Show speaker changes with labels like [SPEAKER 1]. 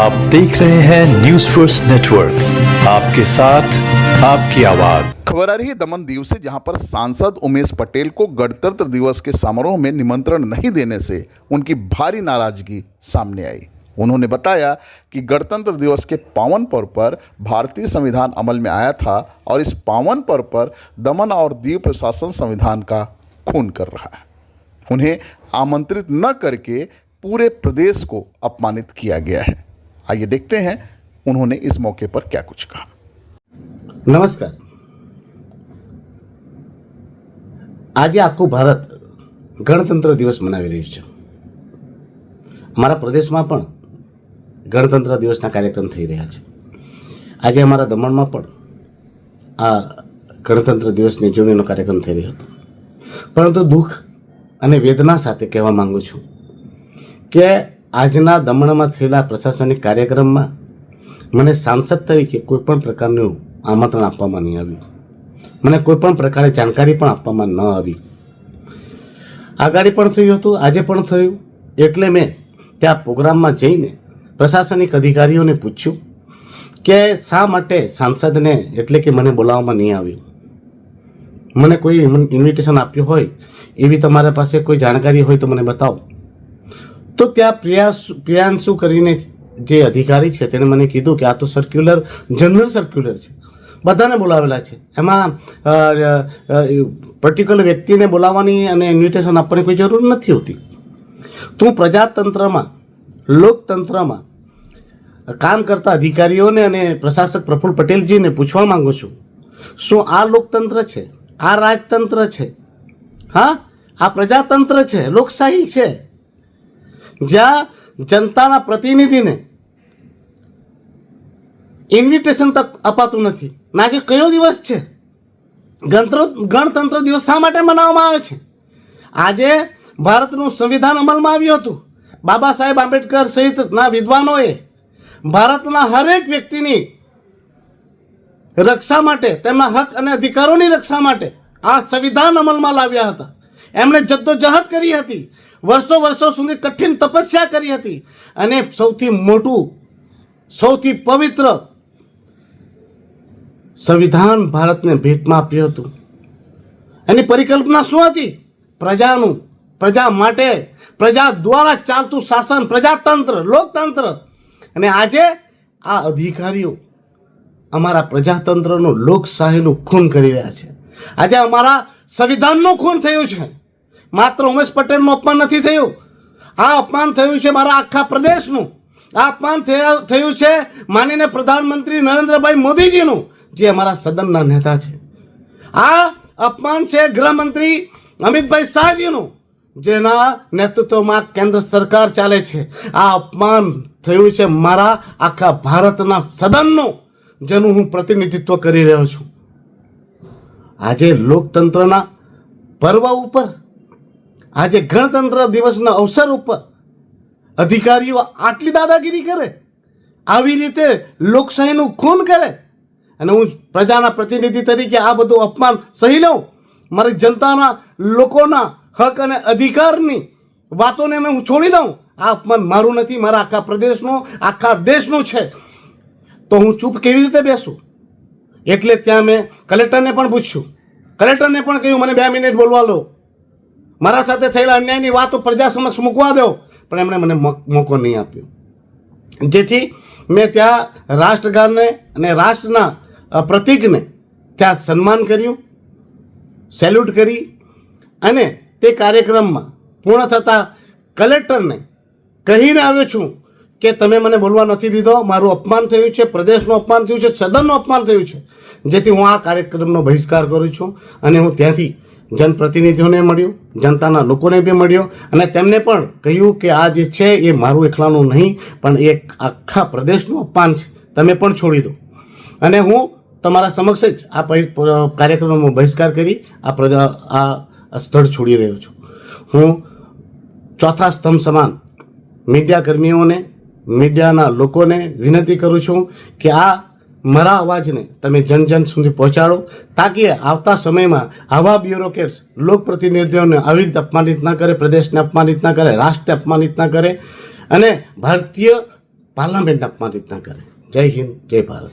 [SPEAKER 1] आप देख रहे हैं न्यूज फर्स्ट नेटवर्क, आपके साथ आपकी आवाज।
[SPEAKER 2] खबर आ रही है दमन दीव से, जहां पर सांसद उमेश पटेल को गणतंत्र दिवस के समारोह में निमंत्रण नहीं देने से उनकी भारी नाराजगी सामने आई। उन्होंने बताया कि गणतंत्र दिवस के पावन पर्व पर भारतीय संविधान अमल में आया था और इस पावन पर्व पर दमन और दीव प्रशासन संविधान का खून कर रहा है। उन्हें आमंत्रित न करके पूरे प्रदेश को अपमानित किया गया है। आइए देखते हैं उन्होंने इस मौके पर क्या कुछ कहा।
[SPEAKER 3] नमस्कार। આજે આખું ભારત ગણતંત્ર દિવસ મનાવી રહ્યું છે। અમારા પ્રદેશમાં પણ ગણતંત્ર દિવસના કાર્યક્રમ થઈ રહ્યા છે। આજે અમારા દમણમાં પણ આ ગણતંત્ર દિવસની ઉજવણીનો કાર્યક્રમ થઈ રહ્યો હતો, પરંતુ દુઃખ અને વેદના સાથે કહેવા માંગુ છું કે આજના દમણમાં થયેલા પ્રશાસનિક કાર્યક્રમમાં મને સાંસદ તરીકે કોઈપણ પ્રકારનું આમંત્રણ આપવામાં નહીં આવ્યું, મને કોઈપણ પ્રકારે જાણકારી પણ આપવામાં ન આવી। આગાડી પણ થયું હતું, આજે પણ થયું, એટલે મેં ત્યાં પ્રોગ્રામમાં જઈને પ્રશાસનિક અધિકારીઓને પૂછ્યું કે શા માટે સાંસદને એટલે કે મને બોલાવવામાં નહીં આવ્યું। મને કોઈ ઇન્વિટેશન આપ્યું હોય એવી તમારા પાસે કોઈ જાણકારી હોય તો મને બતાવો। તો ત્યાં પ્રિયાંશુ કરીને જે અધિકારી છે તેણે મને કીધું કે આ તો સર્ક્યુલર જનરલ સર્ક્યુલર છે, બધાને બોલાવેલા છે, એમાં પર્ટિક્યુલર વ્યક્તિને બોલાવવાની અને ઇન્વિટેશન આપવાની કોઈ જરૂર નથી હોતી। તો હું પ્રજાતંત્રમાં લોકતંત્રમાં કામ કરતા અધિકારીઓને અને પ્રશાસક પ્રફુલ્લ પટેલજીને પૂછવા માંગુ છું, શું આ લોકતંત્ર છે, આ રાજતંત્ર છે, હા આ પ્રજાતંત્ર છે, લોકશાહી છે, જ્યાં જનતાના પ્રતિનિધિને ઇન્વિટેશન તક અપાતું નથી। ના જે કયો દિવસ છે ગણતંત્ર દિવસ શા માટે મનાવવામાં આવે છે? આજે ભારતનું સંવિધાન અમલમાં આવ્યું હતું। બાબા સાહેબ આંબેડકર સહિતના વિદ્વાનોએ ભારતના હરેક વ્યક્તિની રક્ષા માટે, તેમના હક અને અધિકારોની રક્ષા માટે આ સંવિધાન અમલમાં લાવ્યા હતા। એમણે જદ્દોજહદ કરી હતી, વર્ષો સુધી કઠિન તપસ્યા કરી હતી અને સૌથી મોટું, સૌથી પવિત્ર સંવિધાન ભારતને ભેટમાં આપ્યું હતું। એની પરિકલ્પના શું હતી? પ્રજાનું, પ્રજા માટે, પ્રજા દ્વારા ચાલતું શાસન, પ્રજાતંત્ર, લોકતંત્ર। અને આજે આ અધિકારીઓ અમારા પ્રજાતંત્રનું, લોકશાહીનું ખૂન કરી રહ્યા છે। આજે અમારા સંવિધાનનું ખૂન થયું છે। માત્ર ઉમેશ પટેલનું અપમાન નથી થયું, આ અપમાન થયું છે મારા આખા પ્રદેશનું। આ અપમાન થયું છે માનીને પ્રધાનમંત્રી નરેન્દ્રભાઈ મોદીજીનું, જે અમારા સદનના નેતા છે। આ અપમાન છે ગૃહમંત્રી અમિતભાઈ શાહજીનું, જેના નેતૃત્વમાં કેન્દ્ર સરકાર ચાલે છે। આ અપમાન થયું છે મારા આખા ભારતના સદનનું, જેનું હું પ્રતિનિધિત્વ કરી રહ્યો છું। આજે લોકતંત્રના પર્વ ઉપર, આજે ગણતંત્ર દિવસના અવસર ઉપર અધિકારીઓ આટલી દાદાગીરી કરે, આવી રીતે લોકશાહીનું ખૂન કરે, અને હું પ્રજાના પ્રતિનિધિ તરીકે આ બધું અપમાન સહી લઉં? મારી જનતાના, લોકોના હક અને અધિકારની વાતોને હું છોડી દઉં? આ અપમાન મારું નથી, મારા આખા પ્રદેશનું, આખા દેશનું છે। તો હું ચૂપ કેવી રીતે બેસું? એટલે ત્યાં મેં કલેક્ટરને પણ પૂછ્યું, કલેક્ટરને પણ કહ્યું મને 2 મિનિટ બોલવા લો, મારા સાથે થયેલા અન્યાયની વાતો પ્રજા સમક્ષ મૂકવા દો, પણ એમણે મને મોકો નહીં આપ્યો। જેથી મેં ત્યાં રાષ્ટ્રગાનને અને રાષ્ટ્રના પ્રતીકને ત્યાં સન્માન કર્યું, સેલ્યુટ કરી, અને તે કાર્યક્રમમાં પૂર્ણ થતાં કલેક્ટરને કહીને આવ્યો છું કે તમે મને બોલવા નથી દીધો, મારું અપમાન થયું છે, પ્રદેશનું અપમાન થયું છે, સદનનું અપમાન થયું છે। જેથી હું આ કાર્યક્રમનો બહિષ્કાર કરું છું અને હું ત્યાંથી જનપ્રતિનિધિઓને મળ્યો, જનતાના લોકોને બી મળ્યો અને તેમને પણ કહ્યું કે આ જે છે એ મારું એકલાનું નહીં, પણ એક આખા પ્રદેશનું અપમાન છે, તમે પણ છોડી દો। અને હું તમારા સમક્ષ જ આ કાર્યક્રમનો બહિષ્કાર કરી આ સ્થળ છોડી રહ્યો છું। હું ચોથા સ્તંભ સમાન મીડિયાકર્મીઓને, મીડિયાના લોકોને વિનંતી કરું છું કે આ મારા અવાજને તમે જન સુધી પહોંચાડો, તાકી આવતા સમયમાં આવા બ્યુરોક્રેટ્સ લોકપ્રતિનિધિઓને આવી રીતે અપમાનિત ન કરે, પ્રદેશને અપમાનિત ન કરે, રાષ્ટ્રને અપમાનિત ન કરે અને ભારતીય પાર્લામેન્ટ અપમાનિત ના કરે. જય હિન્દ, જય ભારત.